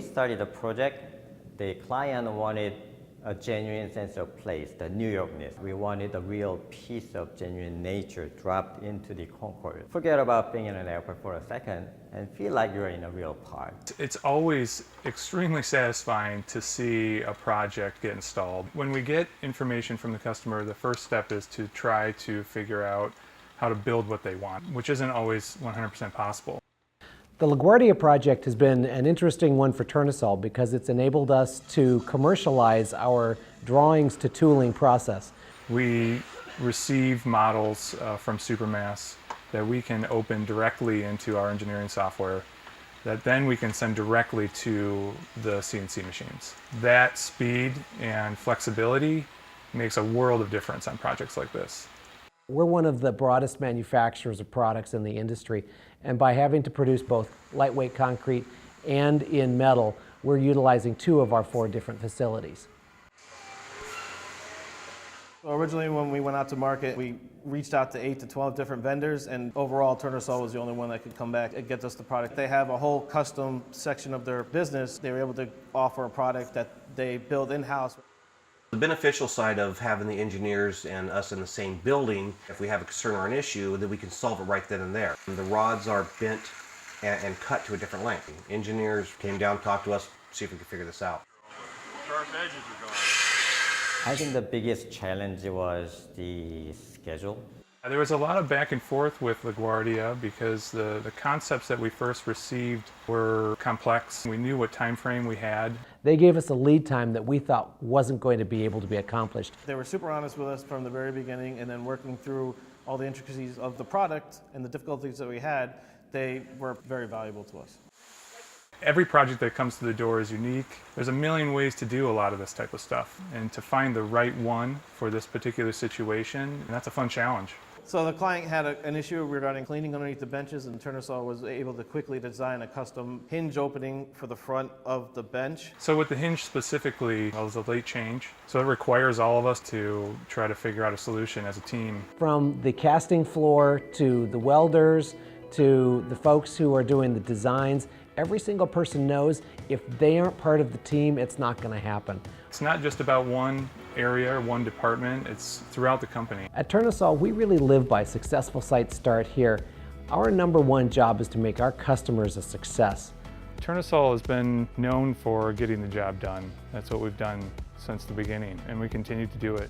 started the project, the client wanted a genuine sense of place, the New Yorkness. We wanted a real piece of genuine nature dropped into the Concorde. Forget about being in an airport for a second and feel like you're in a real park. It's always extremely satisfying to see a project get installed. When we get information from the customer, the first step is to try to figure out how to build what they want, which isn't always 100% possible. The LaGuardia project has been an interesting one for Tournesol because it's enabled us to commercialize our drawings to tooling process. We receive models from Supermass that we can open directly into our engineering software that then we can send directly to the CNC machines. That speed and flexibility makes a world of difference on projects like this. We're one of the broadest manufacturers of products in the industry, and by having to produce both lightweight concrete and in metal, we're utilizing 2 of our 4 different facilities. Originally, when we went out to market, we reached out to 8 to 12 different vendors, and overall, Tournesol was the only one that could come back and get us the product. They have a whole custom section of their business. They were able to offer a product that they build in-house. The beneficial side of having the engineers and us in the same building, if we have a concern or an issue, then we can solve it right then and there. The rods are bent and cut to a different length. Engineers came down, talked to us, see if we could figure this out. Sharp edges are gone. I think the biggest challenge was the schedule. There was a lot of back and forth with LaGuardia because the concepts that we first received were complex. We knew what time frame we had. They gave us a lead time that we thought wasn't going to be able to be accomplished. They were super honest with us from the very beginning, and then working through all the intricacies of the product and the difficulties that we had, they were very valuable to us. Every project that comes to the door is unique. There's a million ways to do a lot of this type of stuff, and to find the right one for this particular situation, that's a fun challenge. So the client had an issue regarding cleaning underneath the benches, and Tournesol was able to quickly design a custom hinge opening for the front of the bench. So with the hinge specifically, it was a late change. So it requires all of us to try to figure out a solution as a team. From the casting floor to the welders to the folks who are doing the designs, every single person knows if they aren't part of the team, it's not going to happen. It's not just about one area or one department, it's throughout the company. At Tournesol, we really live by successful sites start here. Our #1 job is to make our customers a success. Tournesol has been known for getting the job done. That's what we've done since the beginning, and we continue to do it.